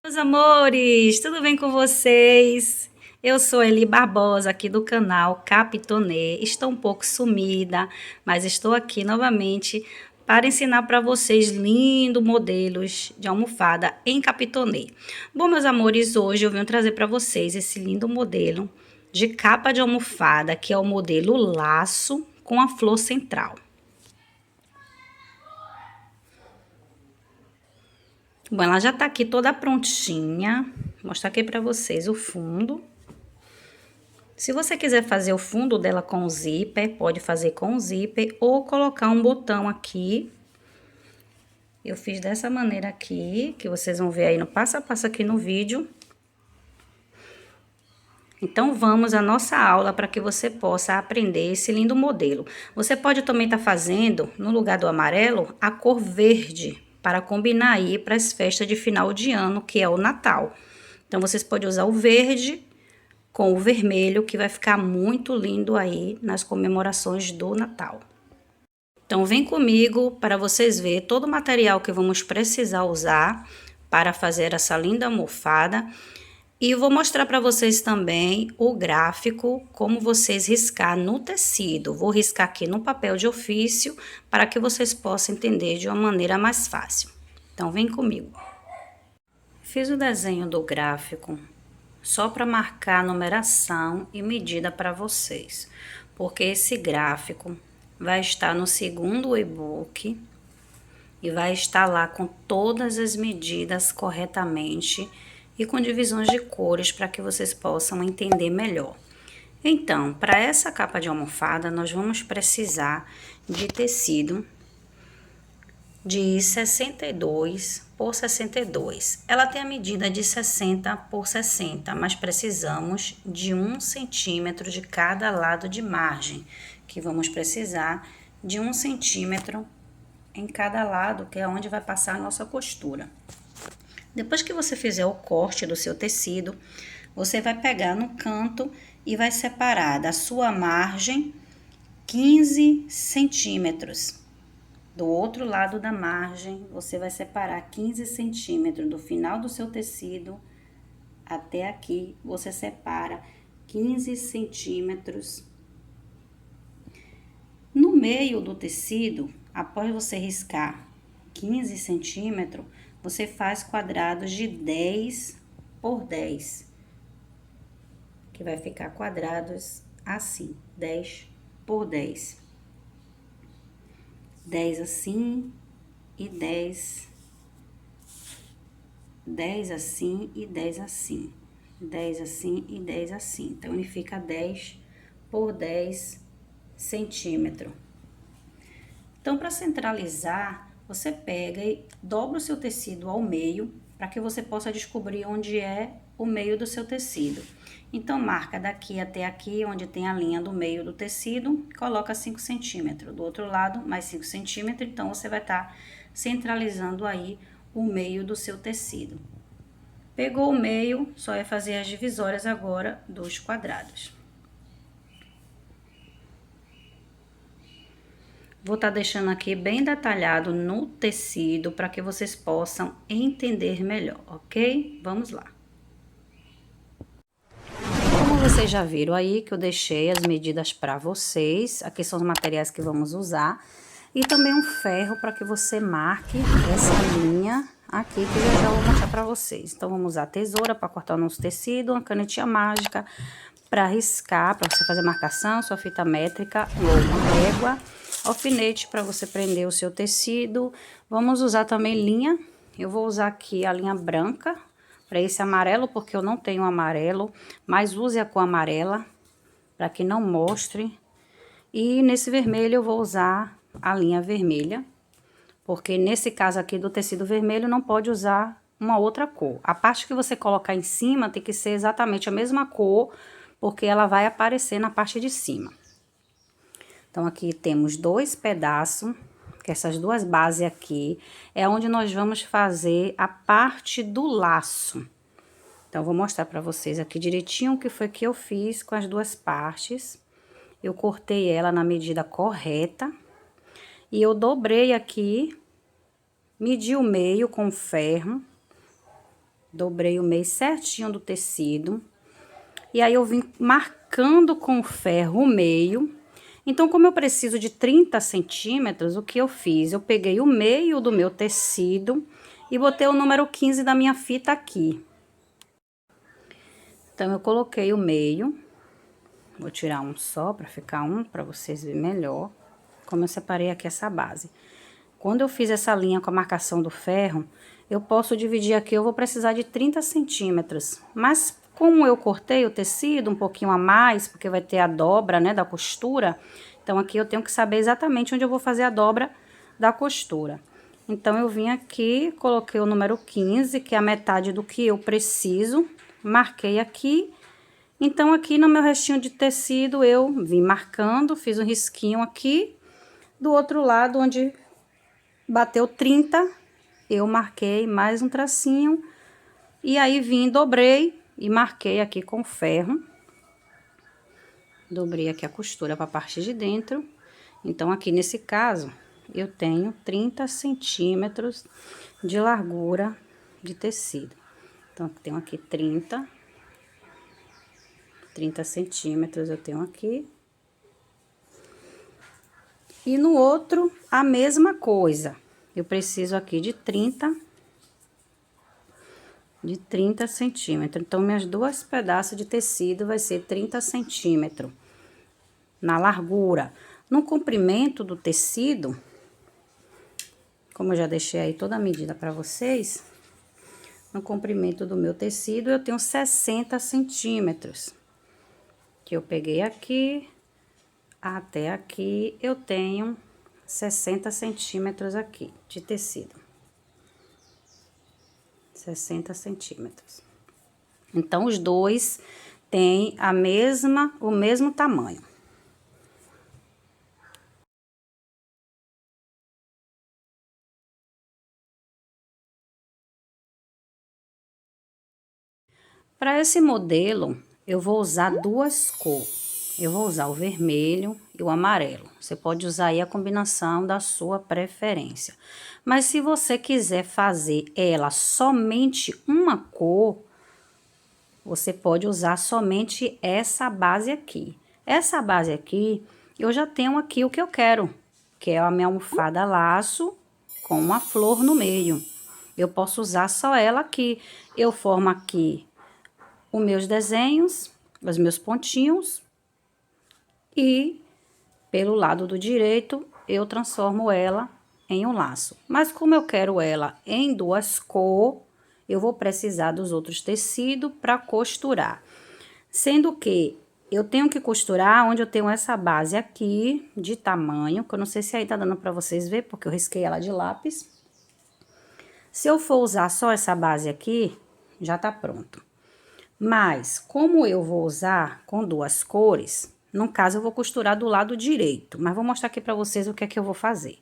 Meus amores, tudo bem com vocês? Eu sou Eli Barbosa, aqui do canal Capitonê. Estou um pouco sumida, mas estou aqui novamente para ensinar para vocês lindos modelos de almofada em Capitonê. Bom, meus amores, hoje eu venho trazer para vocês esse lindo modelo de capa de almofada, que é o modelo laço com a flor central. Bom, ela já tá aqui toda prontinha. Vou mostrar aqui pra vocês o fundo. Se você quiser fazer o fundo dela com zíper, pode fazer com zíper ou colocar um botão aqui. Eu fiz dessa maneira aqui, que vocês vão ver aí no passo a passo aqui no vídeo. Então, vamos à nossa aula para que você possa aprender esse lindo modelo. Você pode também estar fazendo, no lugar do amarelo, a cor verde, para combinar aí para as festas de final de ano, que é o Natal. Então, vocês podem usar o verde com o vermelho, que vai ficar muito lindo aí nas comemorações do Natal. Então, vem comigo para vocês verem todo o material que vamos precisar usar para fazer essa linda almofada. E vou mostrar para vocês também o gráfico, como vocês riscar no tecido. Vou riscar aqui no papel de ofício para que vocês possam entender de uma maneira mais fácil. Então, vem comigo. Fiz o desenho do gráfico só para marcar a numeração e medida para vocês, porque esse gráfico vai estar no segundo e-book e vai estar lá com todas as medidas corretamente e com divisões de cores para que vocês possam entender melhor. Então, para essa capa de almofada, nós vamos precisar de tecido de 62 por 62. Ela tem a medida de 60 por 60, mas precisamos de 1 centímetro de cada lado de margem, que vamos precisar de 1 centímetro em cada lado, que é onde vai passar a nossa costura. Depois que você fizer o corte do seu tecido, você vai pegar no canto e vai separar da sua margem 15 centímetros. Do outro lado da margem, você vai separar 15 centímetros do final do seu tecido até aqui. Você separa 15 centímetros. No meio do tecido, após você riscar 15 centímetros, você faz quadrados de 10 por 10. Que vai ficar quadrados assim, 10 por 10. 10 assim e 10 assim e 10 assim, 10 assim e 10 assim. Então, ele fica 10 por 10 centímetros. Então, para centralizar, você pega e dobra o seu tecido ao meio, para que você possa descobrir onde é o meio do seu tecido. Então, marca daqui até aqui, onde tem a linha do meio do tecido, coloca 5 centímetros. Do outro lado, mais 5 centímetros, então, você vai estar centralizando aí o meio do seu tecido. Pegou o meio, só é fazer as divisórias agora dos quadrados. Vou estar deixando aqui bem detalhado no tecido, para que vocês possam entender melhor, ok? Vamos lá. Como vocês já viram aí que eu deixei as medidas para vocês, aqui são os materiais que vamos usar. E também um ferro para que você marque essa linha aqui, que eu já vou mostrar para vocês. Então, vamos usar a tesoura para cortar o nosso tecido, uma canetinha mágica para riscar, para você fazer marcação, sua fita métrica ou uma régua, alfinete para você prender o seu tecido. Vamos usar também linha, eu vou usar aqui a linha branca para esse amarelo, porque eu não tenho amarelo, mas use a cor amarela, para que não mostre. E nesse vermelho eu vou usar a linha vermelha, porque nesse caso aqui do tecido vermelho não pode usar uma outra cor. A parte que você colocar em cima tem que ser exatamente a mesma cor, porque ela vai aparecer na parte de cima. Então, aqui temos 2 pedaços, que essas 2 bases aqui é onde nós vamos fazer a parte do laço. Então, vou mostrar para vocês aqui direitinho o que foi que eu fiz com as 2 partes. Eu cortei ela na medida correta e eu dobrei aqui, medi o meio com ferro, Dobrei o meio certinho do tecido. E aí, eu vim marcando com o ferro o meio. Então, como eu preciso de 30 centímetros, o que eu fiz? Eu peguei o meio do meu tecido e botei o número 15 da minha fita aqui. Então, eu coloquei o meio. Vou tirar um só para ficar um, para vocês verem melhor como eu separei aqui essa base. Quando eu fiz essa linha com a marcação do ferro, eu posso dividir aqui, eu vou precisar de 30 centímetros. Mas como eu cortei o tecido um pouquinho a mais, porque vai ter a dobra, né, da costura, então aqui eu tenho que saber exatamente onde eu vou fazer a dobra da costura. Então, eu vim aqui, coloquei o número 15, que é a metade do que eu preciso, marquei aqui. Então, aqui no meu restinho de tecido, eu vim marcando, fiz um risquinho aqui. Do outro lado, onde bateu 30, eu marquei mais um tracinho. E aí, vim, dobrei e marquei aqui com ferro. Dobrei aqui a costura para a parte de dentro. Então, aqui nesse caso, eu tenho 30 centímetros de largura de tecido. Então, tenho aqui 30 centímetros eu tenho aqui. E no outro, a mesma coisa. Eu preciso aqui de 30 centímetros. Então, minhas duas pedaços de tecido vai ser 30 centímetros na largura. No comprimento do tecido, como eu já deixei aí toda a medida para vocês, no comprimento do meu tecido, eu tenho 60 centímetros. Que eu peguei aqui, até aqui, eu tenho 60 centímetros aqui de tecido. 60 centímetros. Então, os dois têm o mesmo tamanho. Para esse modelo, eu vou usar duas cores. Eu vou usar o vermelho e o amarelo. Você pode usar aí a combinação da sua preferência. Mas se você quiser fazer ela somente uma cor, você pode usar somente essa base aqui. Essa base aqui, eu já tenho aqui o que eu quero, que é a minha almofada laço com uma flor no meio. Eu posso usar só ela aqui. Eu formo aqui os meus desenhos, os meus pontinhos, e pelo lado do direito eu transformo ela em um laço. Mas como eu quero ela em duas cores, eu vou precisar dos outros tecidos para costurar. Sendo que eu tenho que costurar onde eu tenho essa base aqui de tamanho, que eu não sei se aí tá dando para vocês ver, porque eu risquei ela de lápis. Se eu for usar só essa base aqui, já tá pronto. Mas, como eu vou usar com duas cores, no caso eu vou costurar do lado direito, mas vou mostrar aqui pra vocês o que é que eu vou fazer.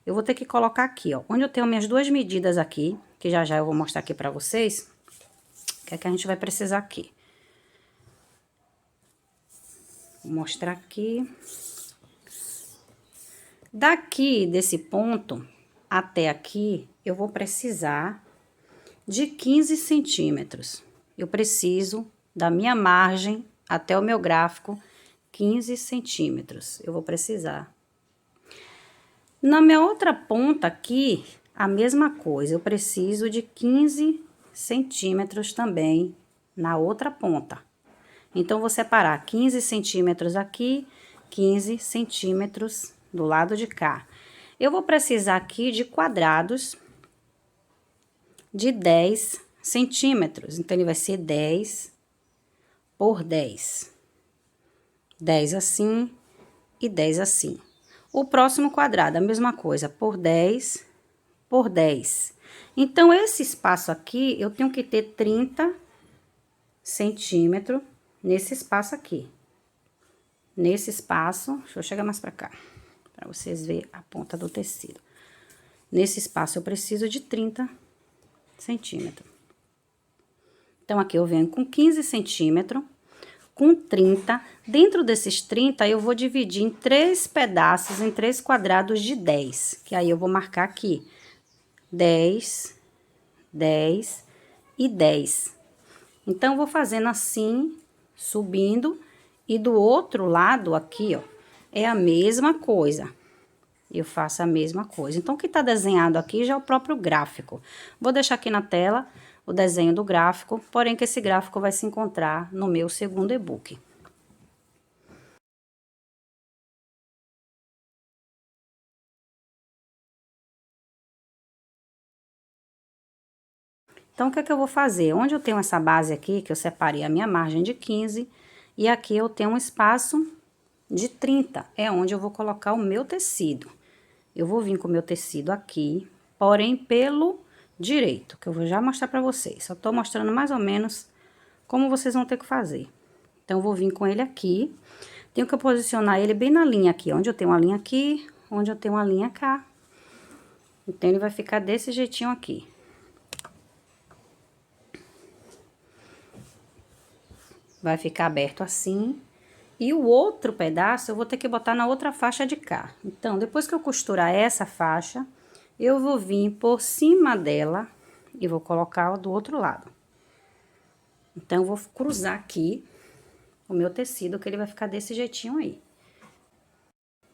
Eu vou ter que colocar aqui, ó, onde eu tenho minhas duas medidas aqui, que já eu vou mostrar aqui pra vocês, o que é que a gente vai precisar aqui. Vou mostrar aqui. Daqui, desse ponto até aqui, eu vou precisar de 15 centímetros. Eu preciso da minha margem até o meu gráfico 15 centímetros. Eu vou precisar. Na minha outra ponta aqui, a mesma coisa. Eu preciso de 15 centímetros também na outra ponta. Então, vou separar 15 centímetros aqui, 15 centímetros do lado de cá. Eu vou precisar aqui de quadrados de 10 centímetros. Então, ele vai ser 10 por 10. 10 assim e 10 assim. O próximo quadrado, a mesma coisa, por 10 por 10. Então, esse espaço aqui, eu tenho que ter 30 centímetros nesse espaço aqui. Nesse espaço, deixa eu chegar mais pra cá, pra vocês verem a ponta do tecido. Nesse espaço, eu preciso de 30 centímetros. Então, aqui eu venho com 15 centímetros, com 30. Dentro desses 30, eu vou dividir em 3 pedaços, em 3 quadrados de 10. Que aí, eu vou marcar aqui 10, 10 e 10. Então, vou fazendo assim, subindo, e do outro lado aqui, ó, é a mesma coisa. Eu faço a mesma coisa. Então, o que tá desenhado aqui já é o próprio gráfico. Vou deixar aqui na tela o desenho do gráfico, porém que esse gráfico vai se encontrar no meu segundo e-book. Então, o que é que eu vou fazer? Onde eu tenho essa base aqui, que eu separei a minha margem de 15, e aqui eu tenho um espaço de 30, é onde eu vou colocar o meu tecido. Eu vou vir com o meu tecido aqui, porém pelo direito, que eu vou já mostrar pra vocês. Só tô mostrando mais ou menos como vocês vão ter que fazer. Então, eu vou vir com ele aqui, tenho que posicionar ele bem na linha aqui, onde eu tenho uma linha aqui, onde eu tenho uma linha cá. Então, ele vai ficar desse jeitinho aqui. Vai ficar aberto assim. E o outro pedaço eu vou ter que botar na outra faixa de cá. Então, depois que eu costurar essa faixa, eu vou vir por cima dela e vou colocar do outro lado. Então, eu vou cruzar aqui o meu tecido, que ele vai ficar desse jeitinho aí.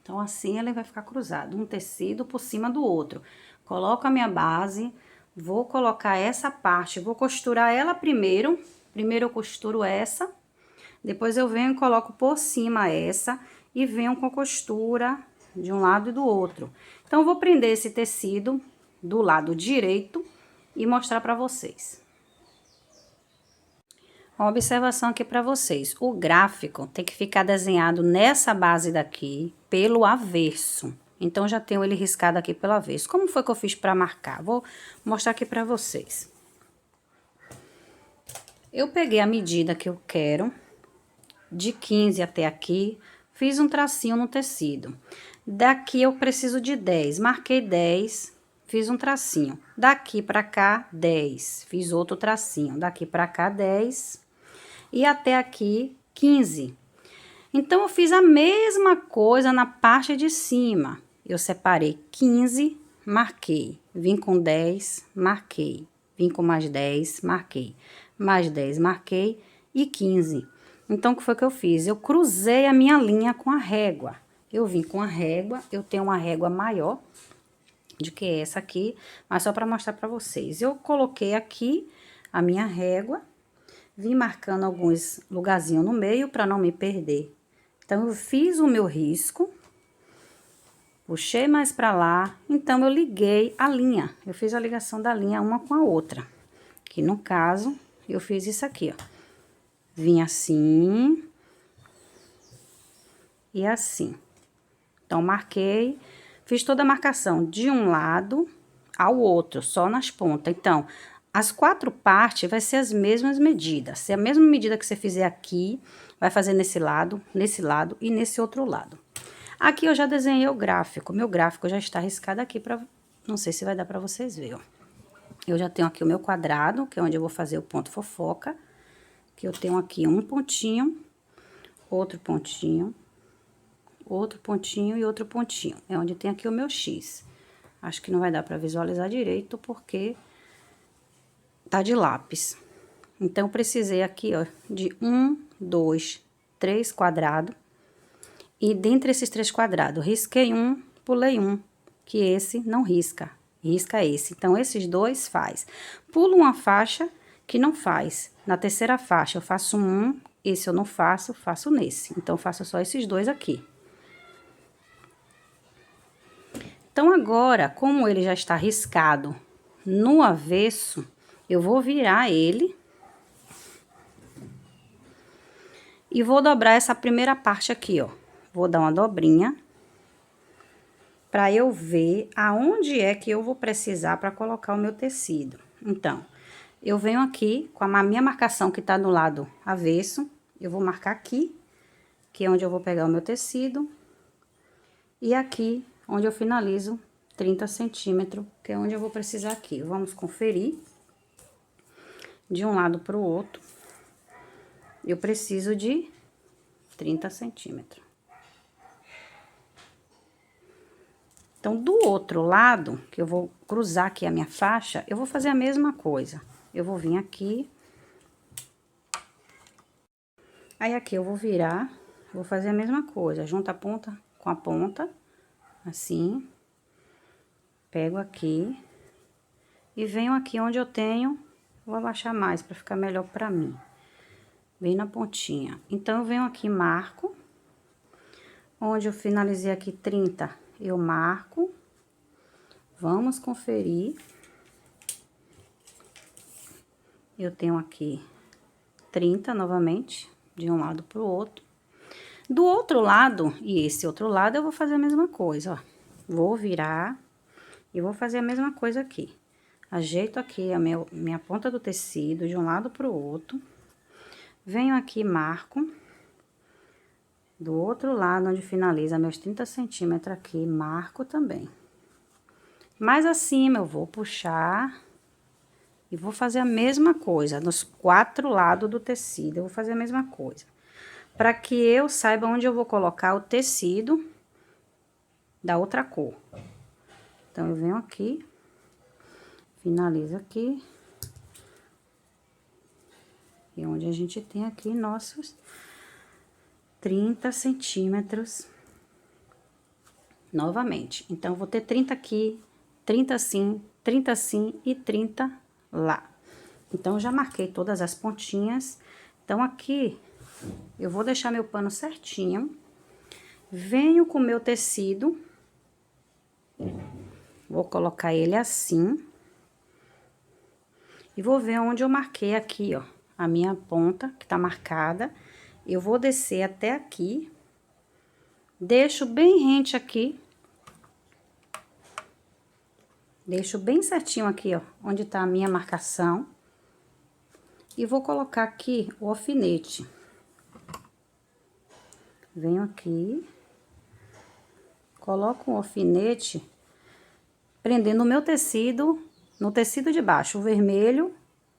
Então, assim ele vai ficar cruzado, um tecido por cima do outro. Coloco a minha base, vou colocar essa parte, vou costurar ela primeiro. Primeiro eu costuro essa, depois eu venho e coloco por cima essa e venho com costura de um lado e do outro. Então, eu vou prender esse tecido do lado direito e mostrar pra vocês. Uma observação aqui para vocês. O gráfico tem que ficar desenhado nessa base daqui, pelo avesso. Então, já tenho ele riscado aqui pelo avesso. Como foi que eu fiz para marcar? Vou mostrar aqui para vocês. Eu peguei a medida que eu quero, de 15 até aqui, fiz um tracinho no tecido. Daqui eu preciso de 10, marquei 10, fiz um tracinho. Daqui para cá, 10, fiz outro tracinho. Daqui para cá, 10. E até aqui, 15. Então, eu fiz a mesma coisa na parte de cima. Eu separei 15, marquei. Vim com 10, marquei. Vim com mais 10, marquei. Mais 10, marquei. E 15. Então, o que foi que eu fiz? Eu cruzei a minha linha com a régua. Eu vim com a régua, eu tenho uma régua maior do que essa aqui, mas só para mostrar para vocês. Eu coloquei aqui a minha régua. Vim marcando alguns lugarzinhos no meio para não me perder. Então, eu fiz o meu risco, puxei mais para lá, então eu liguei a linha. Eu fiz a ligação da linha uma com a outra. Que no caso, eu fiz isso aqui, ó. Vim assim e assim. Então, marquei, fiz toda a marcação de um lado ao outro, só nas pontas. Então, as 4 partes vai ser as mesmas medidas. Se a mesma medida que você fizer aqui, vai fazer nesse lado e nesse outro lado. Aqui eu já desenhei o gráfico. Meu gráfico já está riscado aqui para, não sei se vai dar para vocês verem, ó. Eu já tenho aqui o meu quadrado, que é onde eu vou fazer o ponto fofoca. Que eu tenho aqui um pontinho, outro pontinho, outro pontinho e outro pontinho. É onde tem aqui o meu X. Acho que não vai dar para visualizar direito, porque tá de lápis. Então, eu precisei aqui, ó, de 1, 2, 3 quadrados. E dentre esses 3 quadrados, risquei um, pulei um, que esse não risca, risca esse. Então, esses dois faz. Pulo uma faixa que não faz. Na terceira faixa, eu faço um, esse eu não faço, faço nesse. Então, faço só esses dois aqui. Então, agora, como ele já está riscado no avesso, eu vou virar ele e vou dobrar essa primeira parte aqui, ó. Vou dar uma dobrinha para eu ver aonde é que eu vou precisar para colocar o meu tecido. Então, eu venho aqui com a minha marcação que tá no lado avesso, eu vou marcar aqui, que é onde eu vou pegar o meu tecido, e aqui, onde eu finalizo 30 centímetros, que é onde eu vou precisar aqui. Vamos conferir de um lado para o outro. Eu preciso de 30 centímetros. Então, do outro lado, que eu vou cruzar aqui a minha faixa, eu vou fazer a mesma coisa. eu vou vir aqui. Aí, aqui eu vou virar, vou fazer a mesma coisa, junta a ponta com a ponta, assim. Pego aqui e venho aqui onde eu tenho, vou abaixar mais pra ficar melhor pra mim. Bem na pontinha. Então, eu venho aqui, marco. Onde eu finalizei aqui 30, eu marco. Vamos conferir. Eu tenho aqui 30 novamente, de um lado pro outro. Do outro lado, e esse outro lado, eu vou fazer a mesma coisa, ó. Vou virar e vou fazer a mesma coisa aqui. Ajeito aqui a minha ponta do tecido de um lado pro outro. Venho aqui, marco. Do outro lado, onde finaliza meus 30 centímetros aqui, marco também. Mais acima, eu vou puxar e vou fazer a mesma coisa, nos 4 lados do tecido, eu vou fazer a mesma coisa. Para que eu saiba onde eu vou colocar o tecido da outra cor. Então, eu venho aqui, finalizo aqui. E onde a gente tem aqui nossos 30 centímetros novamente. Então, eu vou ter 30 aqui, 30 assim e 30 lá. Então, já marquei todas as pontinhas. Então, aqui, eu vou deixar meu pano certinho. Venho com o meu tecido. Vou colocar ele assim. E vou ver onde eu marquei aqui, ó, a minha ponta, que tá marcada. Eu vou descer até aqui. Deixo bem rente aqui. Deixo bem certinho aqui, ó, onde tá a minha marcação. E vou colocar aqui o alfinete. Venho aqui. Coloco o alfinete, prendendo o meu tecido, no tecido de baixo, o vermelho,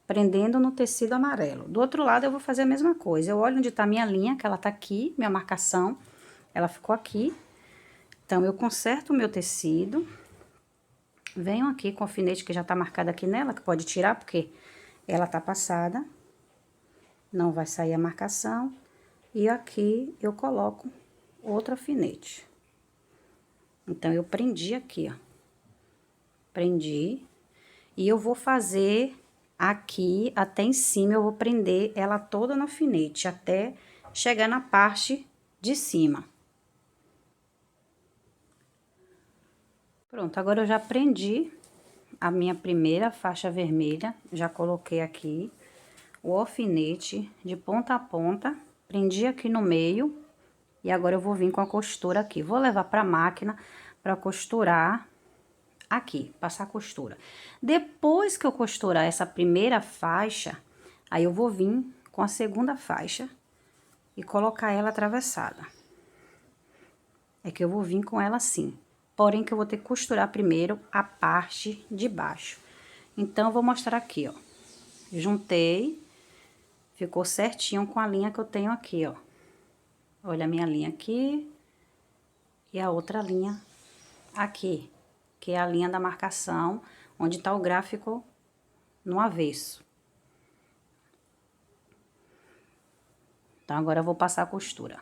prendendo no tecido amarelo. Do outro lado, eu vou fazer a mesma coisa. Eu olho onde tá a minha linha, que ela tá aqui, minha marcação, ela ficou aqui. Então, eu conserto o meu tecido. Venho aqui com o alfinete que já tá marcado aqui nela, que pode tirar, porque ela tá passada. Não vai sair a marcação. E aqui eu coloco outro alfinete. Então, eu prendi aqui, ó. Prendi. E eu vou fazer aqui, até em cima, eu vou prender ela toda no alfinete, até chegar na parte de cima. Pronto, agora eu já prendi a minha primeira faixa vermelha, já coloquei aqui o alfinete de ponta a ponta, prendi aqui no meio, e agora eu vou vir com a costura aqui. Vou levar pra máquina pra costurar aqui, passar a costura. Depois que eu costurar essa primeira faixa, aí eu vou vir com a segunda faixa e colocar ela atravessada. É que eu vou vir com ela assim. Porém, que eu vou ter que costurar primeiro a parte de baixo. Então, eu vou mostrar aqui, ó. Juntei, ficou certinho com a linha que eu tenho aqui, ó. Olha a minha linha aqui e a outra linha aqui, que é a linha da marcação, onde tá o gráfico no avesso. Então, agora eu vou passar a costura.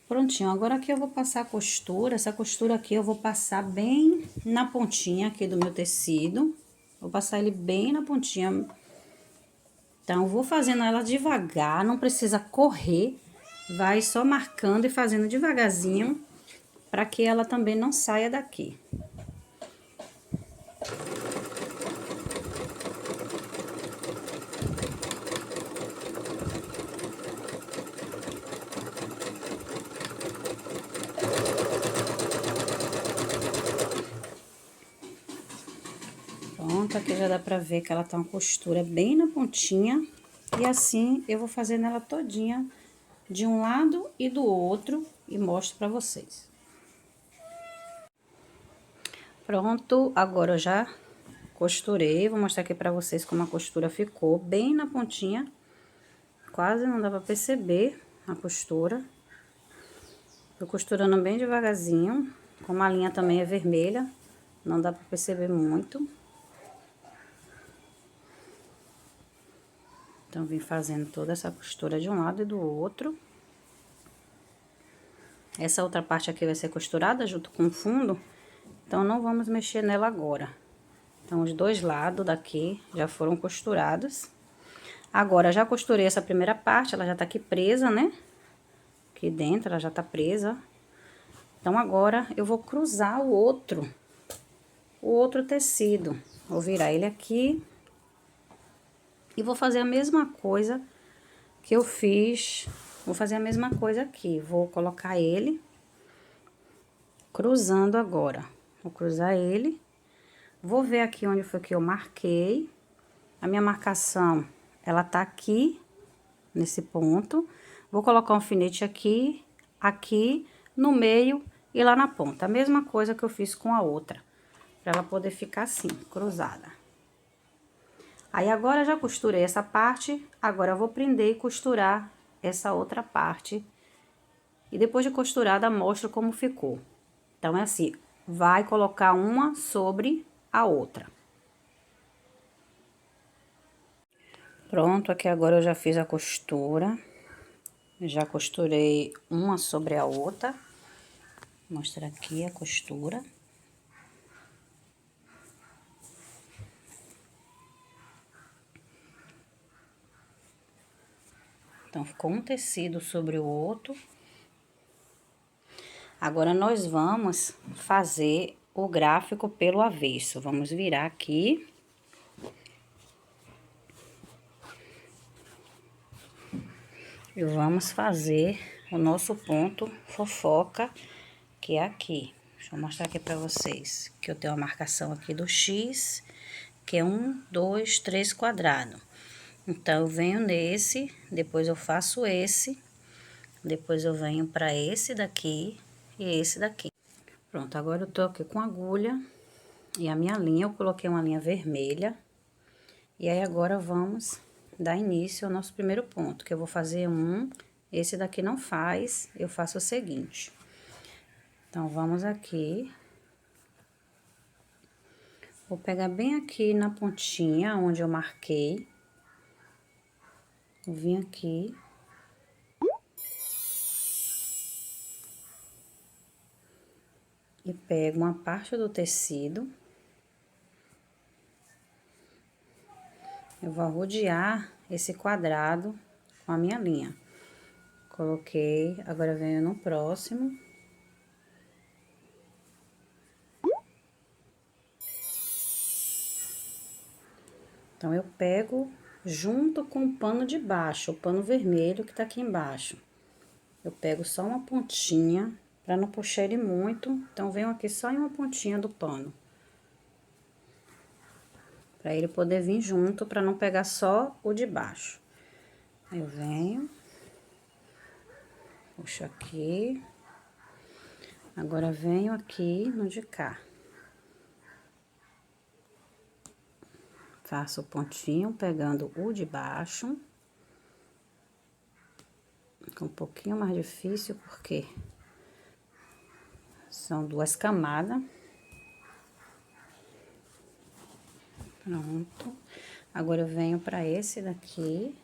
Prontinho, agora aqui eu vou passar a costura. Essa costura aqui eu vou passar bem na pontinha aqui do meu tecido. Vou passar ele bem na pontinha. Então, vou fazendo ela devagar, não precisa correr. Vai só marcando e fazendo devagarzinho, para que ela também não saia daqui. Pronto, aqui já dá pra ver que ela tá uma costura bem na pontinha. E assim, eu vou fazendo ela todinha de um lado e do outro e mostro pra vocês. Pronto, agora eu já costurei. Vou mostrar aqui pra vocês como a costura ficou bem na pontinha. Quase não dá pra perceber a costura. Tô costurando bem devagarzinho. Como a linha também é vermelha, não dá pra perceber muito. Então, vim fazendo toda essa costura de um lado e do outro. Essa outra parte aqui vai ser costurada junto com o fundo, então não vamos mexer nela agora. Então, os dois lados daqui já foram costurados. Agora, já costurei essa primeira parte, ela já tá aqui presa, né? Aqui dentro, ela já tá presa. Então, agora, eu vou cruzar o outro tecido. Vou virar ele aqui. E vou fazer a mesma coisa que eu fiz. Vou fazer a mesma coisa aqui. Vou colocar ele cruzando agora. Vou cruzar ele. Vou ver aqui onde foi que eu marquei. A minha marcação, ela tá aqui, nesse ponto. Vou colocar um alfinete aqui, aqui, no meio e lá na ponta. A mesma coisa que eu fiz com a outra. Pra ela poder ficar assim, cruzada. Aí, agora, já costurei essa parte. Agora, eu vou prender e costurar essa outra parte. E depois de costurada, mostro como ficou. Então, é assim, vai colocar uma sobre a outra. Pronto, aqui agora eu já fiz a costura. Já costurei uma sobre a outra. Vou mostrar aqui a costura. Então, ficou um tecido sobre o outro. Agora, nós vamos fazer o gráfico pelo avesso. Vamos virar aqui. E vamos fazer o nosso ponto fofoca, que é aqui. Deixa eu mostrar aqui pra vocês, que eu tenho a marcação aqui do X, que é 1, 2, 3 quadrado. Então, eu venho nesse, depois eu faço esse, depois eu venho pra esse daqui e esse daqui. Pronto, agora eu tô aqui com a agulha e a minha linha, eu coloquei uma linha vermelha. E aí, agora vamos dar início ao nosso primeiro ponto, que eu vou fazer esse daqui não faz, eu faço o seguinte. Então, vamos aqui. Vou pegar bem aqui na pontinha, onde eu marquei. Vou vir aqui. E pego uma parte do tecido. Eu vou rodear esse quadrado com a minha linha. Coloquei, agora venho no próximo. Então, eu pego junto com o pano de baixo, o pano vermelho que tá aqui embaixo. Eu pego só uma pontinha, pra não puxar ele muito, então, venho aqui só em uma pontinha do pano. Pra ele poder vir junto, pra não pegar só o de baixo. Aí, eu venho, puxo aqui. Agora, venho aqui no de cá. Faço o pontinho, pegando o de baixo. Fica um pouquinho mais difícil, porque são duas camadas. Pronto. Agora, eu venho pra esse daqui.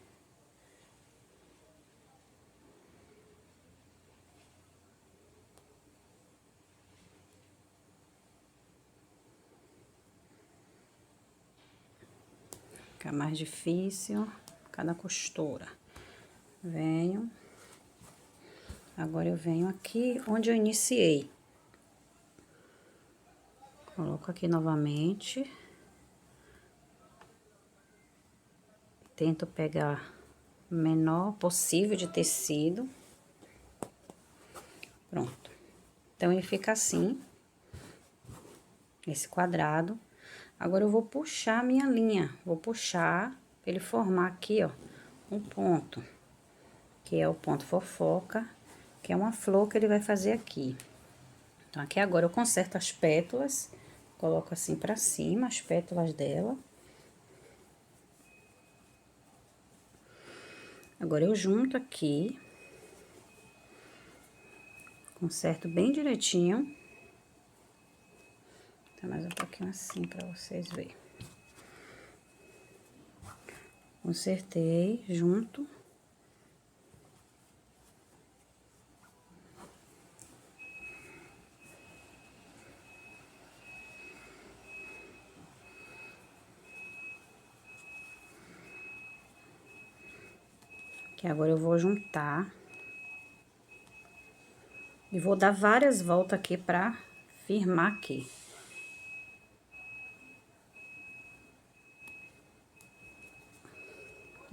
Fica mais difícil cada costura. Venho. Agora, eu venho aqui onde eu iniciei. Coloco aqui novamente. Tento pegar o menor possível de tecido. Pronto. Então, ele fica assim. Esse quadrado. Agora, eu vou puxar a minha linha. Vou puxar pra ele formar aqui, ó, um ponto. Que é o ponto fofoca, que é uma flor que ele vai fazer aqui. Então, aqui agora eu conserto as pétalas, coloco assim pra cima as pétalas dela. Agora, eu junto aqui, conserto bem direitinho. Tá mais um pouquinho assim pra vocês verem. Consertei junto. Que agora eu vou juntar. E vou dar várias voltas aqui pra firmar aqui.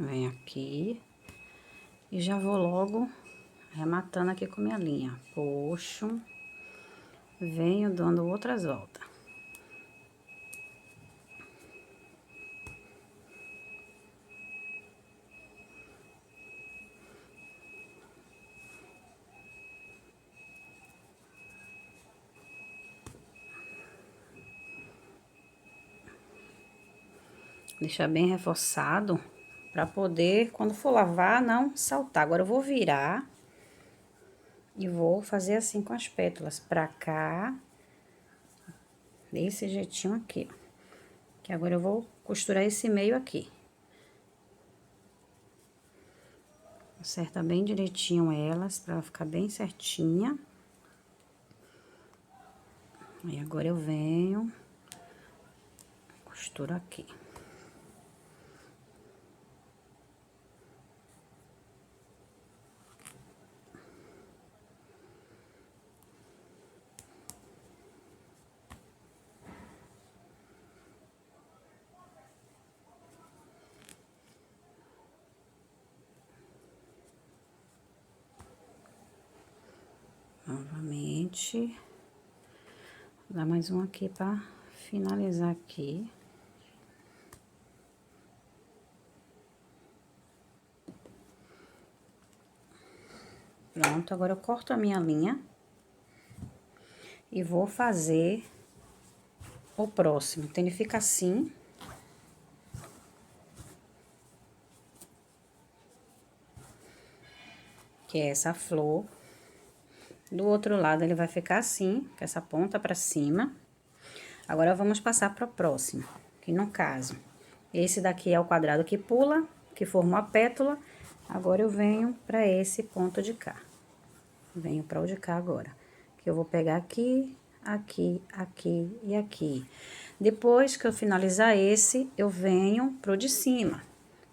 Venho aqui. E já vou logo arrematando aqui com minha linha. Puxo. Venho dando outras voltas. Deixar bem reforçado, para poder, quando for lavar, não saltar. Agora eu vou virar e vou fazer assim com as pétalas, pra cá, desse jeitinho aqui, ó. Que agora eu vou costurar esse meio aqui. Acerta bem direitinho elas, pra ela ficar bem certinha. Aí agora eu venho, costuro aqui. Novamente, vou dar mais um aqui pra finalizar aqui. Pronto, agora eu corto a minha linha e vou fazer o próximo. Então, ele fica assim. Que é essa flor. Do outro lado, ele vai ficar assim, com essa ponta pra cima. Agora, vamos passar pro próximo, que no caso, esse daqui é o quadrado que pula, que formou a pétala. Agora, eu venho pra esse ponto de cá. Venho pra o de cá agora. Que eu vou pegar aqui, aqui, aqui e aqui. Depois que eu finalizar esse, eu venho pro de cima,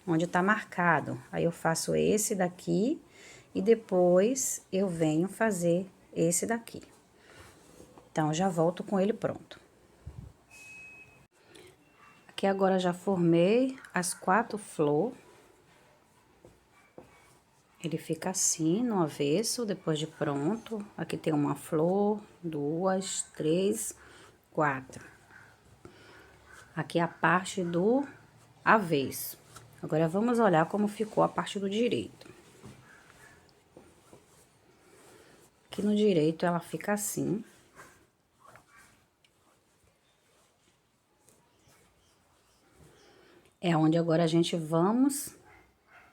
onde tá marcado. Aí, eu faço esse daqui e depois eu venho fazer esse daqui. Então, já volto com ele pronto. Aqui agora já formei as 4 flores. Ele fica assim, no avesso, depois de pronto. Aqui tem uma flor, 2, 3, 4. Aqui é a parte do avesso. Agora, vamos olhar como ficou a parte do direito. Aqui no direito, ela fica assim. É onde agora a gente vamos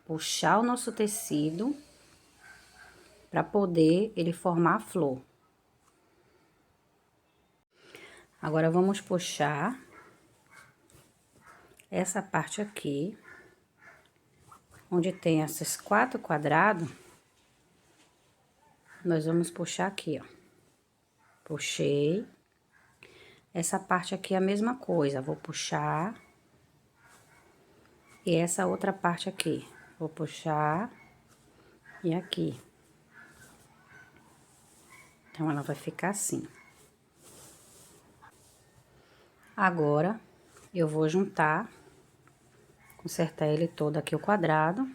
puxar o nosso tecido para poder ele formar a flor. Agora, vamos puxar essa parte aqui, onde tem esses 4 quadrados. Nós vamos puxar aqui, ó. Puxei. Essa parte aqui é a mesma coisa, vou puxar. E essa outra parte aqui, vou puxar. E aqui. Então, ela vai ficar assim. Agora, eu vou juntar, consertar ele todo aqui o quadrado.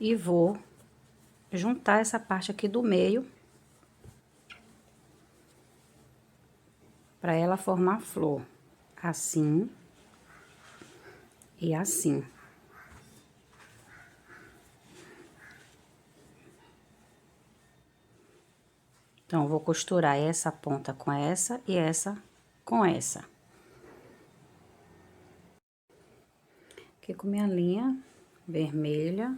E vou juntar essa parte aqui do meio. Pra ela formar a flor. Assim. E assim. Então, eu vou costurar essa ponta com essa e essa com essa. Aqui com minha linha vermelha,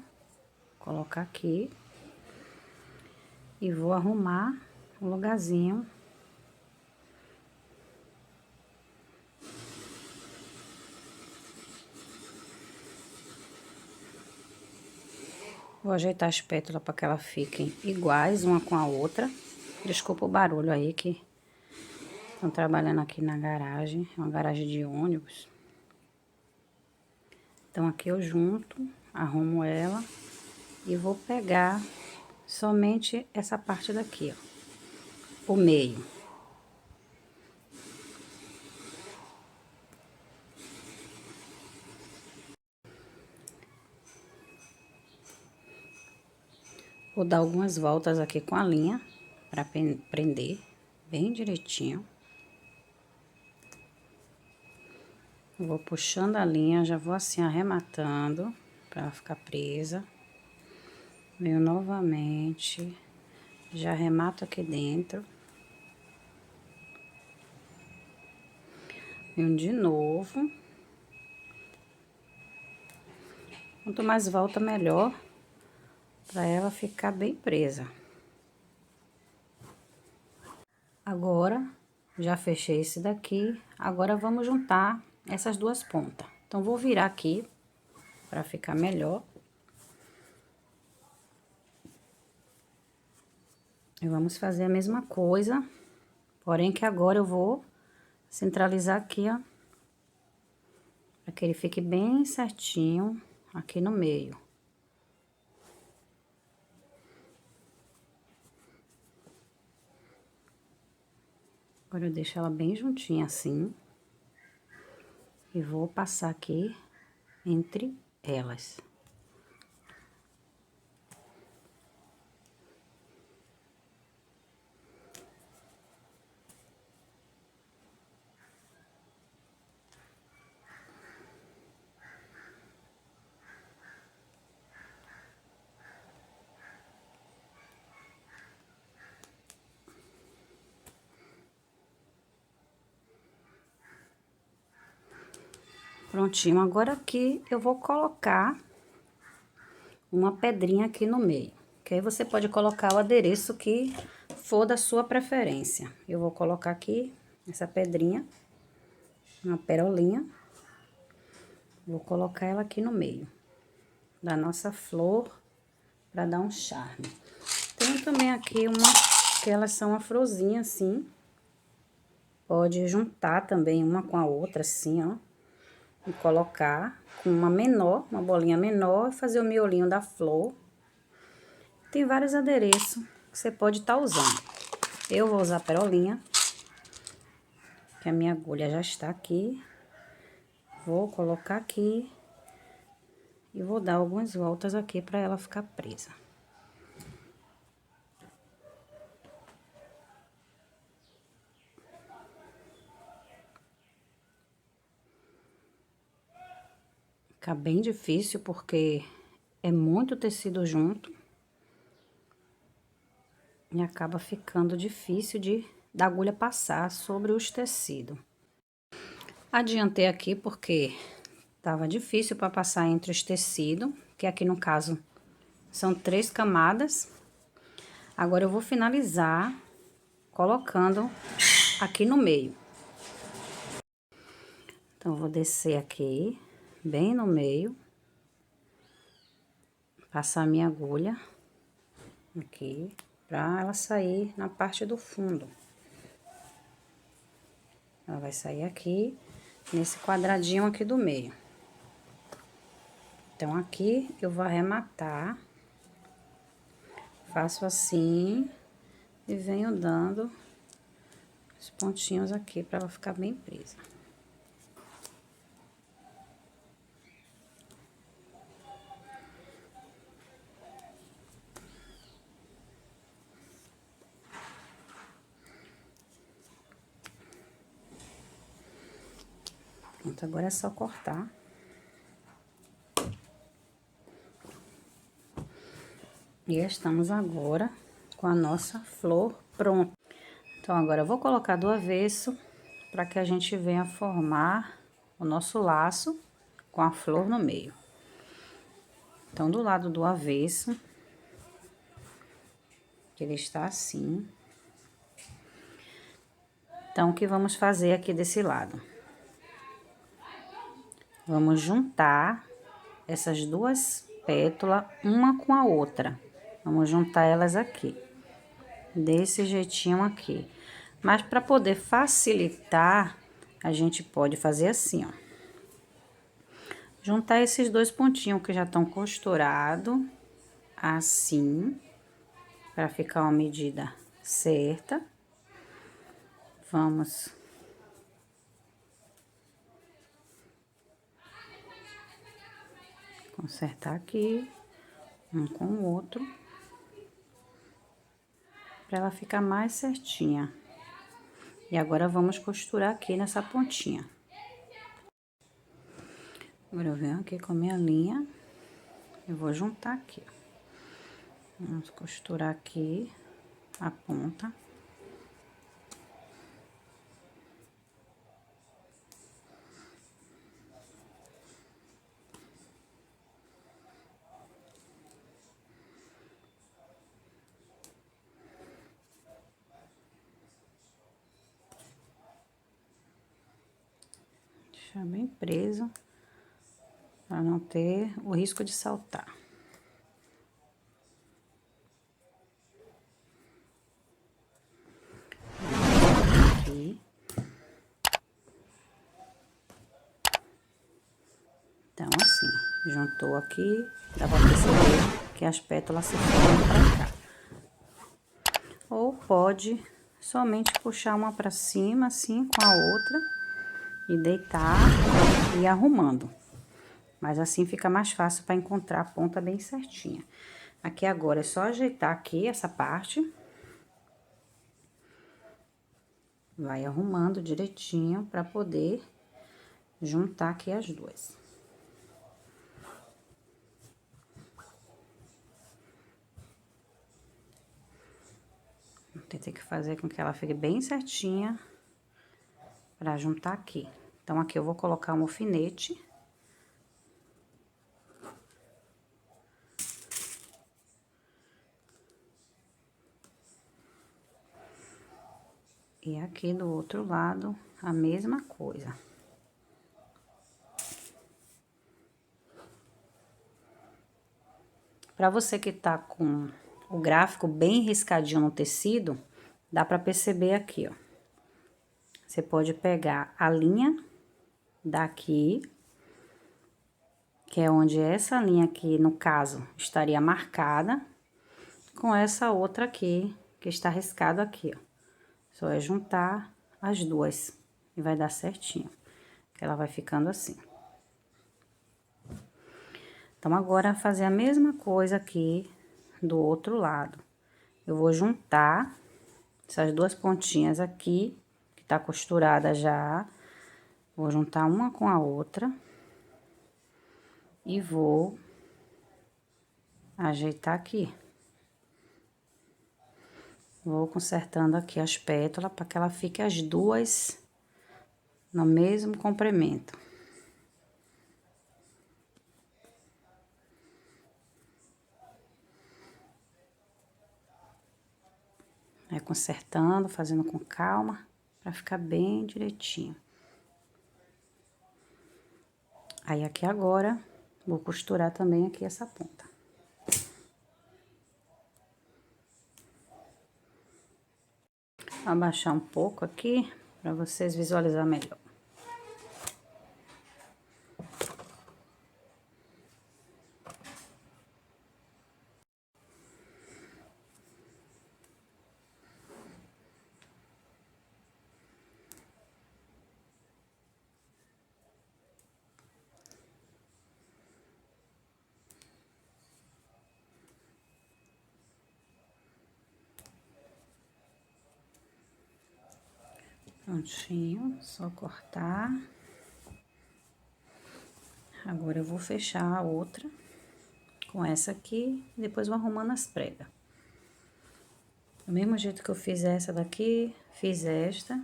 colocar aqui. E vou arrumar um lugarzinho Vou ajeitar as pétalas para que elas fiquem iguais uma com a outra. Desculpa o barulho aí que estão trabalhando aqui na garagem, uma garagem de ônibus. Então aqui eu junto, arrumo ela e vou pegar somente essa parte daqui, ó, o meio. Vou dar algumas voltas aqui com a linha para prender bem direitinho. Vou puxando a linha, já vou assim arrematando para ela ficar presa. Venho novamente, já arremato aqui dentro. Venho de novo. Quanto mais volta, melhor, para ela ficar bem presa. Agora, já fechei esse daqui, agora vamos juntar essas duas pontas. Então, vou virar aqui, para ficar melhor. E vamos fazer a mesma coisa, porém que agora eu vou centralizar aqui, ó, para que ele fique bem certinho aqui no meio. Agora eu deixo ela bem juntinha assim. E vou passar aqui entre elas. Prontinho, agora aqui eu vou colocar uma pedrinha aqui no meio. Que aí você pode colocar o adereço que for da sua preferência. Eu vou colocar aqui essa pedrinha, uma perolinha. Vou colocar ela aqui no meio da nossa flor, para dar um charme. Tem também aqui que elas são uma florzinha assim. Pode juntar também uma com a outra assim, ó. E colocar com uma menor, uma bolinha menor, e fazer o miolinho da flor. Tem vários adereços que você pode estar usando. Eu vou usar a perolinha, que a minha agulha já está aqui. Vou colocar aqui e vou dar algumas voltas aqui para ela ficar presa. Fica bem difícil porque é muito tecido junto. E acaba ficando difícil da agulha passar sobre os tecidos. Adiantei aqui porque tava difícil para passar entre os tecidos, que aqui no caso são 3 camadas. Agora eu vou finalizar colocando aqui no meio. Então, eu vou descer aqui, bem no meio. Passar a minha agulha aqui, pra ela sair na parte do fundo. Ela vai sair aqui, nesse quadradinho aqui do meio. Então, aqui eu vou arrematar. Faço assim e venho dando os pontinhos aqui para ela ficar bem presa. Pronto, agora é só cortar. E estamos agora com a nossa flor pronta. Então, agora eu vou colocar do avesso para que a gente venha formar o nosso laço com a flor no meio. Então, do lado do avesso, que ele está assim. Então, o que vamos fazer aqui desse lado? Vamos juntar essas duas pétala uma com a outra. Vamos juntar elas aqui, desse jeitinho aqui. Mas para poder facilitar, a gente pode fazer assim, ó. Juntar esses dois pontinhos que já estão costurados, assim, para ficar uma medida certa. Vamos consertar aqui, um com o outro, para ela ficar mais certinha. E agora, vamos costurar aqui nessa pontinha. Agora, eu venho aqui com a minha linha e vou juntar aqui. Vamos costurar aqui a ponta. Deixar bem preso, para não ter o risco de saltar. Aqui. Então, assim, juntou aqui, dá pra perceber que as pétalas se formam pra cá. Ou pode somente puxar uma pra cima, assim, com a outra, e deitar e ir arrumando. Mas assim fica mais fácil para encontrar a ponta bem certinha. Aqui agora é só ajeitar aqui essa parte. Vai arrumando direitinho para poder juntar aqui as duas. Tem que fazer com que ela fique bem certinha para juntar aqui. Então, aqui eu vou colocar um alfinete. E aqui do outro lado, a mesma coisa. Para você que tá com o gráfico bem riscadinho no tecido, dá para perceber aqui, ó. Você pode pegar a linha daqui, que é onde essa linha aqui, no caso, estaria marcada, com essa outra aqui, que está riscado aqui, ó. Só é juntar as duas e vai dar certinho. Ela vai ficando assim. Então, agora, fazer a mesma coisa aqui do outro lado. Eu vou juntar essas duas pontinhas aqui, que tá costurada já. Vou juntar uma com a outra. E vou ajeitar aqui. Vou consertando aqui as pétalas para que ela fique as duas no mesmo comprimento. Vai consertando, fazendo com calma, para ficar bem direitinho. Aí, aqui agora, vou costurar também aqui essa ponta. Abaixar um pouco aqui, para vocês visualizar melhor. Prontinho, só cortar. Agora, eu vou fechar a outra com essa aqui, e depois vou arrumando as pregas. Do mesmo jeito que eu fiz essa daqui, fiz esta.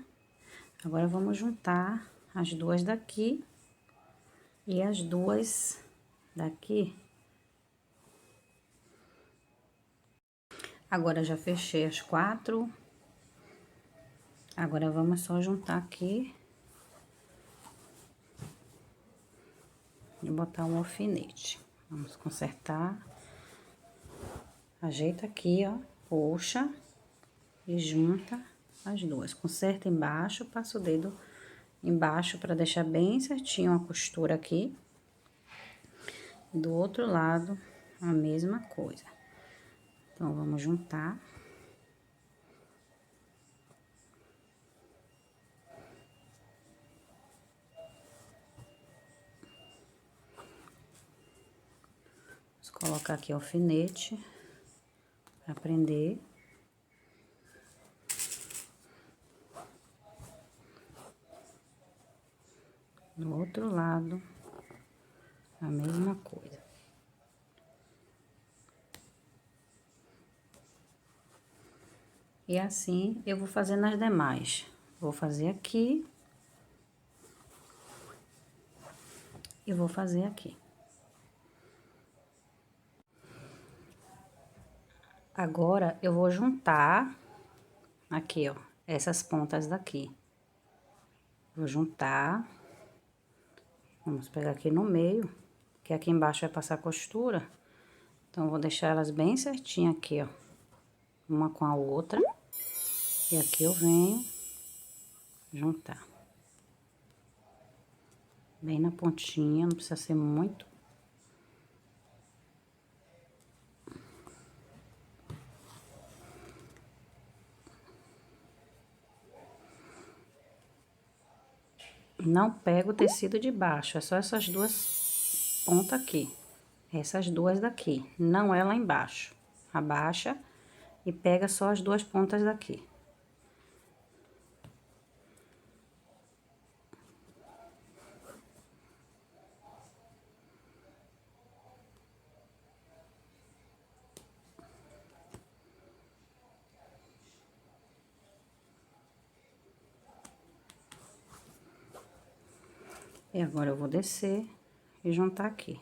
Agora, vamos juntar as duas daqui e as duas daqui. Agora, já fechei as quatro. Agora, vamos só juntar aqui e botar um alfinete. Vamos consertar. Ajeita aqui, ó, puxa e junta as duas. Conserta embaixo, passa o dedo embaixo para deixar bem certinho a costura aqui. Do outro lado, a mesma coisa. Então, vamos juntar. Vamos colocar aqui o alfinete para prender. Do outro lado, a mesma coisa. E assim eu vou fazer nas demais. Vou fazer aqui. E vou fazer aqui. Agora, eu vou juntar aqui, ó, essas pontas daqui. Vou juntar. Vamos pegar aqui no meio, que aqui embaixo vai passar costura. Então, vou deixar elas bem certinho aqui, ó. Uma com a outra. E aqui eu venho juntar. Bem na pontinha, não precisa ser muito. Não pego o tecido de baixo, é só essas duas pontas aqui. Essas duas daqui, não é lá embaixo. Abaixa e pega só as duas pontas daqui. E agora eu vou descer e juntar aqui.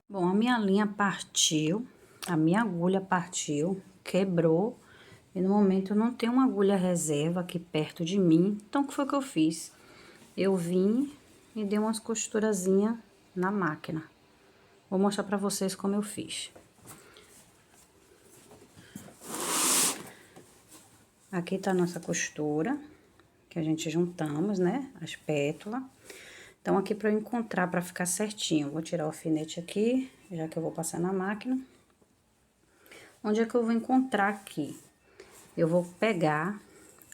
Bom, a minha linha partiu, a minha agulha partiu, quebrou. E no momento eu não tenho uma agulha reserva aqui perto de mim. Então, o que foi que eu fiz? Eu vim e dei umas costurazinhas na máquina. Vou mostrar pra vocês como eu fiz. Aqui tá a nossa costura, que a gente juntamos, né? As pétalas. Então, aqui pra eu encontrar, pra ficar certinho, vou tirar o alfinete aqui, já que eu vou passar na máquina. Onde é que eu vou encontrar aqui? Eu vou pegar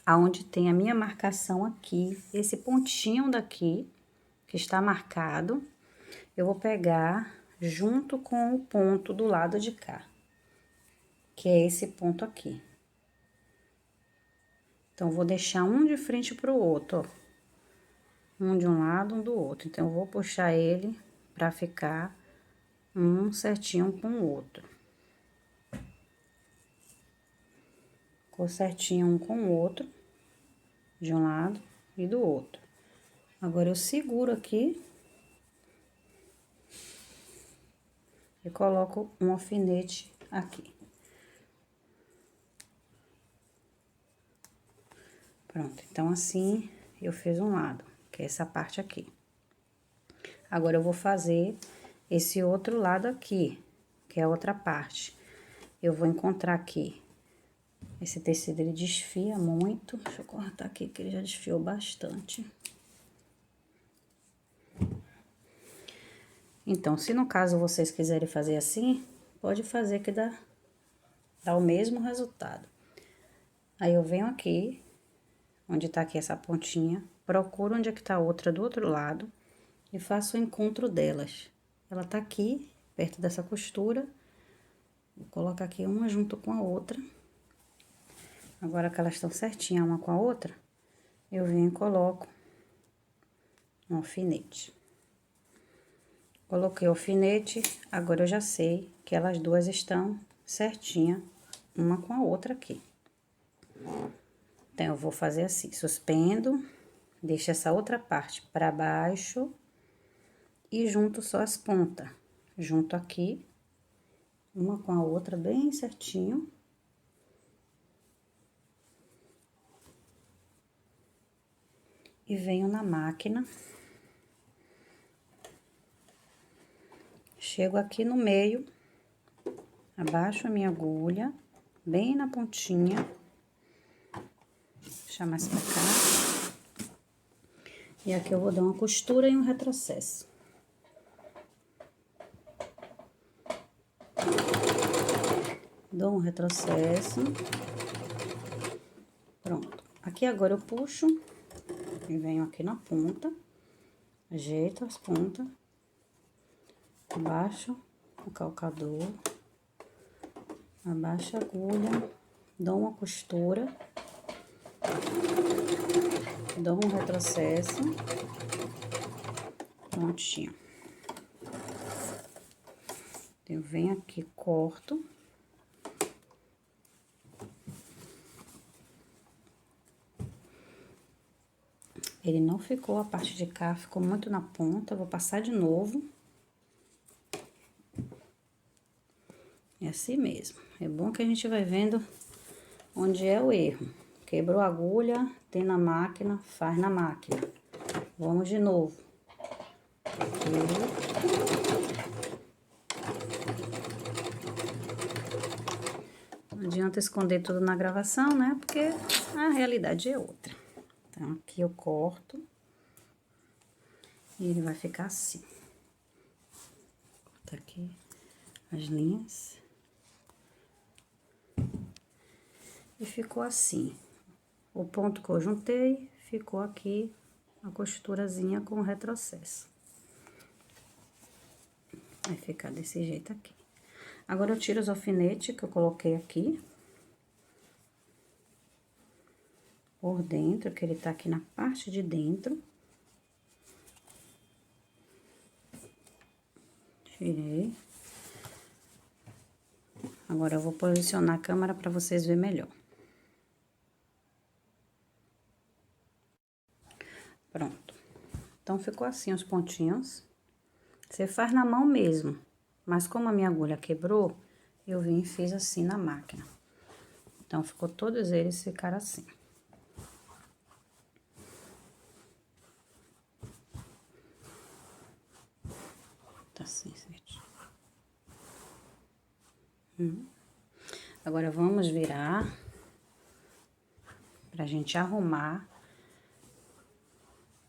aonde tem a minha marcação aqui, esse pontinho daqui, que está marcado, eu vou pegar junto com o ponto do lado de cá, que é esse ponto aqui. Então, vou deixar um de frente pro outro, ó. Um de um lado, um do outro. Então, eu vou puxar ele pra ficar um certinho com o outro. Ficou certinho um com o outro, de um lado e do outro. Agora, eu seguro aqui e coloco um alfinete aqui. Pronto, então, assim, eu fiz um lado, que é essa parte aqui. Agora, eu vou fazer esse outro lado aqui, que é a outra parte. Eu vou encontrar aqui, esse tecido, ele desfia muito. Deixa eu cortar aqui, que ele já desfiou bastante. Então, se no caso vocês quiserem fazer assim, pode fazer que dá o mesmo resultado. Aí, eu venho aqui, onde tá aqui essa pontinha, procuro onde é que tá a outra do outro lado e faço o encontro delas. Ela tá aqui, perto dessa costura, vou colocar aqui uma junto com a outra. Agora que elas estão certinhas uma com a outra, eu venho e coloco um alfinete. Coloquei o alfinete, agora eu já sei que elas duas estão certinha uma com a outra aqui. Então, eu vou fazer assim, suspendo, deixo essa outra parte para baixo e junto só as pontas. Junto aqui, uma com a outra bem certinho. E venho na máquina. Chego aqui no meio, abaixo a minha agulha, bem na pontinha. Puxar mais pra cá. E aqui eu vou dar uma costura e um retrocesso. Dou um retrocesso. Pronto. Aqui agora eu puxo e venho aqui na ponta. Ajeito as pontas. Abaixo o calcador. Abaixo a agulha. Dou uma costura. Dou um retrocesso. Prontinho. Eu venho aqui, corto. Ele não ficou, a parte de cá ficou muito na ponta, eu vou passar de novo. É assim mesmo. É bom que a gente vai vendo onde é o erro. Quebrou a agulha, tem na máquina, faz na máquina. Vamos de novo. Aqui. Não adianta esconder tudo na gravação, né? Porque a realidade é outra. Então, aqui eu corto. E ele vai ficar assim. Corta aqui as linhas. E ficou assim. O ponto que eu juntei, ficou aqui a costurazinha com retrocesso. Vai ficar desse jeito aqui. Agora, eu tiro os alfinetes que eu coloquei aqui. Por dentro, que ele tá aqui na parte de dentro. Tirei. Agora, eu vou posicionar a câmera para vocês verem melhor. Pronto. Então, ficou assim os pontinhos. Você faz na mão mesmo. Mas como a minha agulha quebrou, eu vim e fiz assim na máquina. Então, ficou todos eles ficaram assim. Tá assim, certinho. Agora, vamos virar pra gente arrumar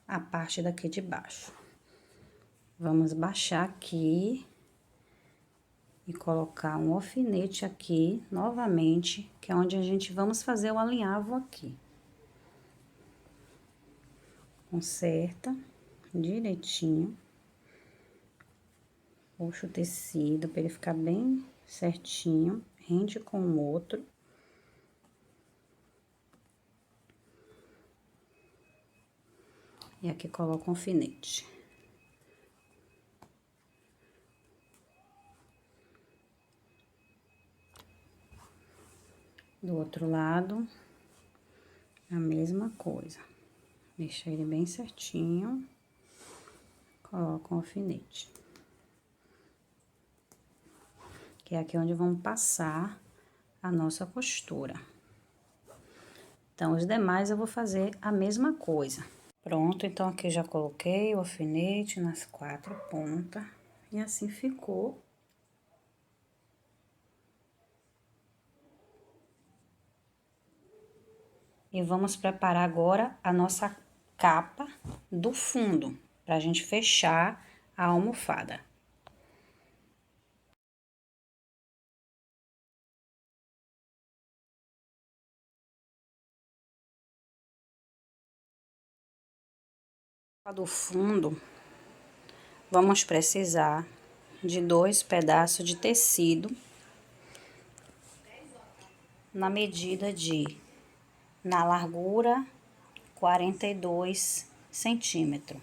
a parte daqui de baixo. Vamos baixar aqui e colocar um alfinete aqui, novamente, que é onde a gente vamos fazer o alinhavo aqui. Conserta direitinho. Puxa o tecido para ele ficar bem certinho, rende com o outro. E aqui coloca um alfinete. Do outro lado, a mesma coisa. Deixa ele bem certinho. Coloca um alfinete. Que é aqui onde vamos passar a nossa costura. Então, os demais eu vou fazer a mesma coisa. Pronto, então aqui já coloquei o alfinete nas 4 pontas. E assim ficou. E vamos preparar agora a nossa capa do fundo, pra gente fechar a almofada. Do fundo, vamos precisar de 2 pedaços de tecido na medida de, na largura, 42 centímetros.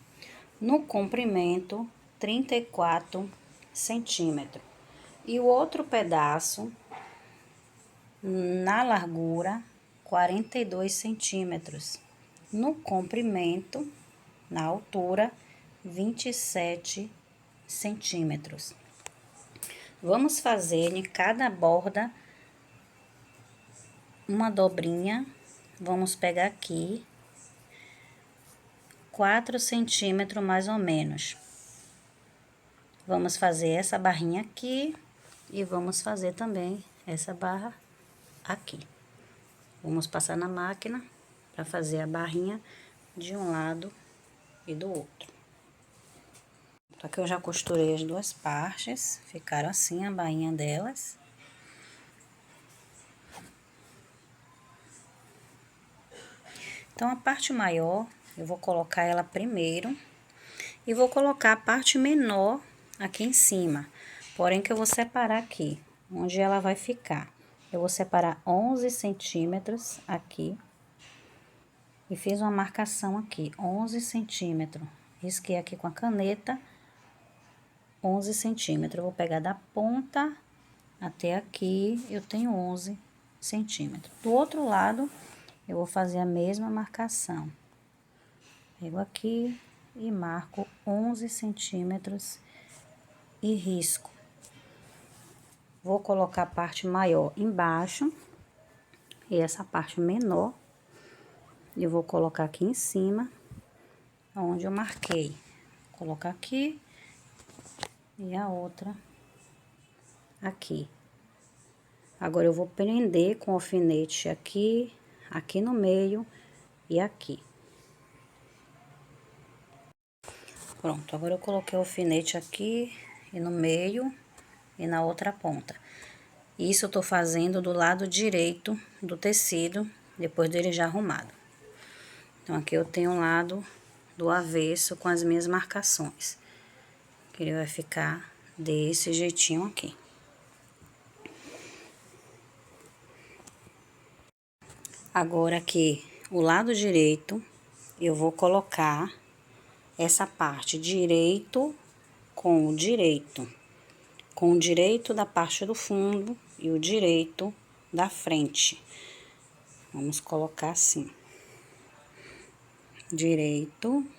no comprimento 34 centímetros. E o outro pedaço na largura 42 centímetros. No comprimento, na altura, 27 centímetros. Vamos fazer em cada borda uma dobrinha. Vamos pegar aqui 4 centímetros mais ou menos. Vamos fazer essa barrinha aqui e vamos fazer também essa barra aqui. Vamos passar na máquina para fazer a barrinha de um lado e do outro. Aqui eu já costurei as duas partes, ficaram assim a bainha delas. Então, a parte maior, eu vou colocar ela primeiro e vou colocar a parte menor aqui em cima. Porém, que eu vou separar aqui, onde ela vai ficar. Eu vou separar 11 centímetros aqui. E fiz uma marcação aqui, 11 centímetros. Risquei aqui com a caneta, 11 centímetros. Eu vou pegar da ponta até aqui, eu tenho 11 centímetros. Do outro lado, eu vou fazer a mesma marcação. Pego aqui e marco 11 centímetros e risco. Vou colocar a parte maior embaixo e essa parte menor eu vou colocar aqui em cima, onde eu marquei. Vou colocar aqui e a outra aqui. Agora, eu vou prender com o alfinete aqui, aqui no meio e aqui. Pronto, agora eu coloquei o alfinete aqui e no meio e na outra ponta. Isso eu tô fazendo do lado direito do tecido, depois dele já arrumado. Então, aqui eu tenho um lado do avesso com as minhas marcações. Que ele vai ficar desse jeitinho aqui. Agora, aqui, o lado direito, eu vou colocar essa parte direito com o direito. Com o direito da parte do fundo e o direito da frente. Vamos colocar assim. Direito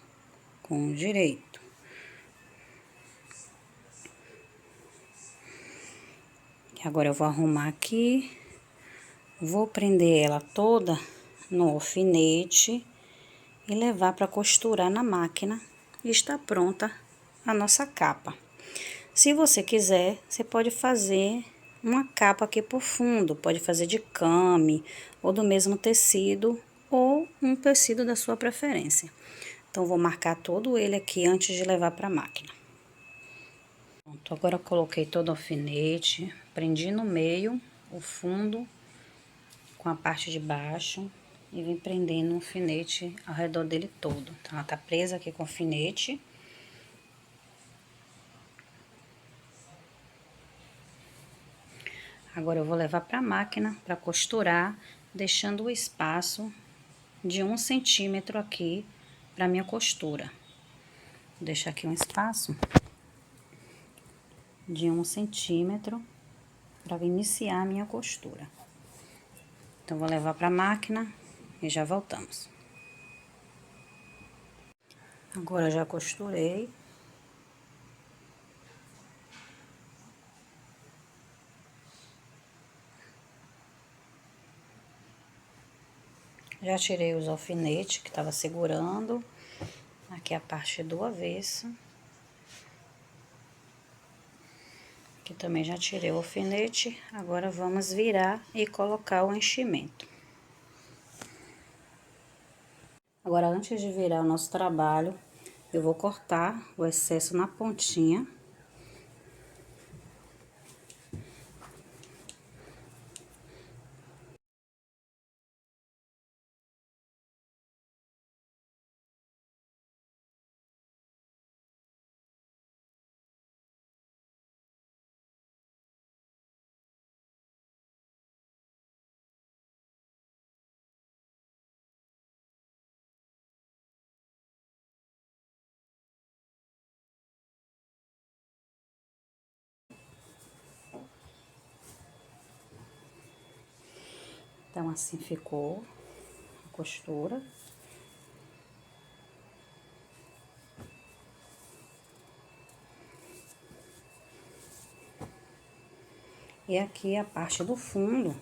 com direito. Agora, eu vou arrumar aqui. Vou prender ela toda no alfinete e levar para costurar na máquina. E está pronta a nossa capa. Se você quiser, você pode fazer uma capa aqui por fundo. Pode fazer de came ou do mesmo tecido ou um tecido da sua preferência. Então, vou marcar todo ele aqui antes de levar para a máquina. Pronto, agora eu coloquei todo o alfinete, prendi no meio o fundo com a parte de baixo e vim prendendo o alfinete ao redor dele todo. Então, ela tá presa aqui com o alfinete. Agora, eu vou levar pra máquina pra costurar, deixando o espaço de 1 centímetro aqui pra minha costura. Vou deixar aqui um espaço de 1 centímetro pra iniciar a minha costura. Então, vou levar pra máquina e já voltamos. Agora, já costurei. Já tirei os alfinetes que tava segurando. Aqui a parte do avesso. Aqui também já tirei o alfinete. Agora, vamos virar e colocar o enchimento. Agora, antes de virar o nosso trabalho, eu vou cortar o excesso na pontinha. Então, assim ficou a costura. E aqui a parte do fundo.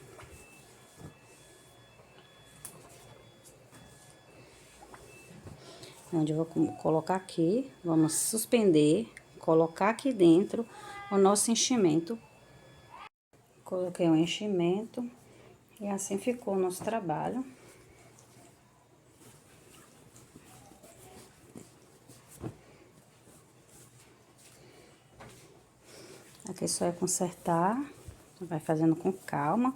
Onde eu vou colocar aqui, vamos suspender, colocar aqui dentro o nosso enchimento. Coloquei o enchimento e assim ficou o nosso trabalho. Aqui só é consertar, vai fazendo com calma.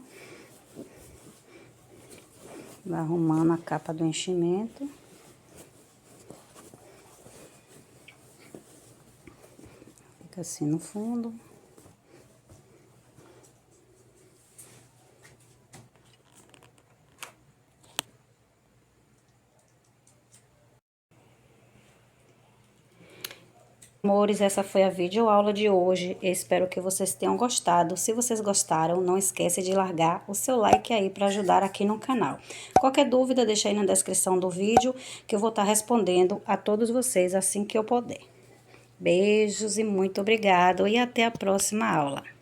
Vai arrumando a capa do enchimento. Fica assim no fundo. Amores, essa foi a videoaula de hoje. Eu espero que vocês tenham gostado. Se vocês gostaram, não esquece de largar o seu like aí para ajudar aqui no canal. Qualquer dúvida, deixa aí na descrição do vídeo que eu vou estar respondendo a todos vocês assim que eu puder. Beijos e muito obrigado e até a próxima aula.